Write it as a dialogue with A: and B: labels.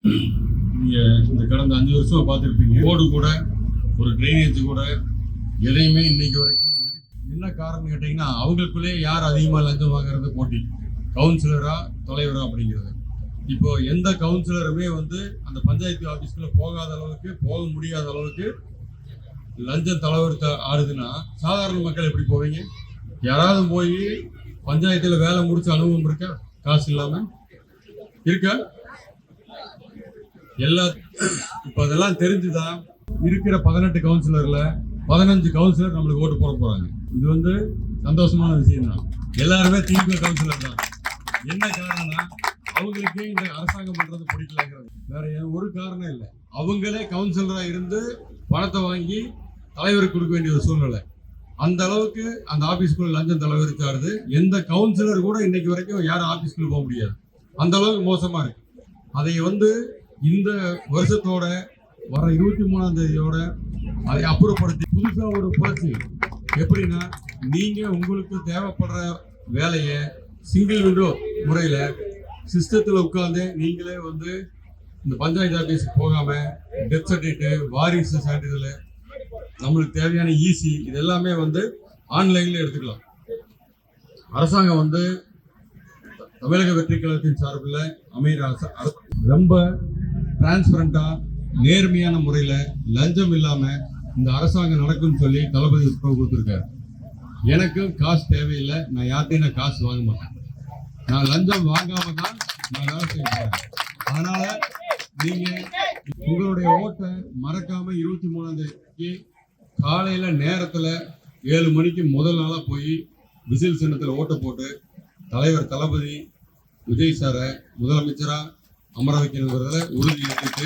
A: நீங்க இந்த கடந்த 5 வருஷமா பார்த்துருப்பீங்க. ரோடு கூட ஒரு ட்ரைனேஜ் கூட எதையுமே இன்னைக்கு வரைக்கும் என்ன காரணம் கேட்டீங்கன்னா, அவங்களுக்குள்ளே யார் அதிகமாக லஞ்சம் வாங்குறது போட்டி, கவுன்சிலரா தலைவரா அப்படிங்கிறது. இப்போ எந்த கவுன்சிலருமே வந்து அந்த பஞ்சாயத்து ஆபீஸ்க்குள்ள போகாத அளவுக்கு, போக முடியாத அளவுக்கு லஞ்சம் தலைவர் ஆடுதுன்னா சாதாரண மக்கள் எப்படி போவீங்க? யாராவது போய் பஞ்சாயத்துல வேலை முடிச்ச அனுபவம் இருக்கா? காசு இல்லாம இருக்கா? எல்லா இப்ப அதெல்லாம் தெரிஞ்சுதான் இருக்கிற 18 கவுன்சிலர்ல 15 கவுன்சிலர் நம்மளுக்கு ஓட்டு போட போறாங்க. இது வந்து சந்தோஷமான விஷயம் தான். எல்லாருமே திமுக கவுன்சிலர் தான். என்ன காரணம்னா அவங்களுக்கே இந்த அரசாங்கம் பண்றது பிடிக்கலங்கிறது, வேற ஒரு காரணம் இல்லை. அவங்களே கவுன்சிலரா இருந்து பணத்தை வாங்கி தலைவருக்கு கொடுக்க வேண்டிய ஒரு சூழ்நிலை. அந்த அளவுக்கு அந்த ஆபீஸ்க்குள்ள லஞ்சம் தலைவரிச்சாருது. எந்த கவுன்சிலர் கூட இன்னைக்கு வரைக்கும் யாரும் ஆபீஸ்க்குள்ள போக முடியாது. அந்த அளவுக்கு மோசமா இருக்கு. அதை வந்து இந்த வருஷத்தோட வர 23ஆம் தேதியோட அதை அப்புறப்படுத்தி புதுசா ஒரு புரட்சி. எப்படின்னா, நீங்க உங்களுக்கு தேவைப்படுற வேலையை சிங்கிள் விண்டோ முறையில சிஸ்டத்துல உட்கார்ந்து நீங்களே வந்து இந்த பஞ்சாயத்து ஆபீஸுக்கு போகாம டெத் சர்டிஃபிகேட், வாரிசு சான்றிதழ், நம்மளுக்கு தேவையான ஈசி இது எல்லாமே வந்து ஆன்லைன்ல எடுத்துக்கலாம். அரசாங்கம் வந்து தமிழக வெற்றி கழகத்தின் சார்பில் அமைகிற ரொம்ப டிரான்ஸ்பரண்டா நேர்மையான முறையில லஞ்சம் இல்லாம இந்த அரசாங்கம் நடக்கும்னு சொல்லி தளபதி உத்தரவு கொடுத்திருக்காரு. எனக்கும் காசு தேவையில்லை. நான் யார்ட்டையும் நான் காசு வாங்க மாட்டேன். நான் லஞ்சம் வாங்காம தான் நான் வேலை செய்ய போறேன். அதனால நீங்க உங்களுடைய ஓட்டை மறக்காம 23ஆம் தேதிக்கு காலையில நேரத்துல 7 மணிக்கு முதல் நாளா போய் விசில் சின்னத்துல ஓட்டை போட்டு தலைவர் தளபதி விஜய் சாரை முதலமைச்சரா அமர வைக்கணுங்கிறதுல உறுதி ஏற்றுட்டு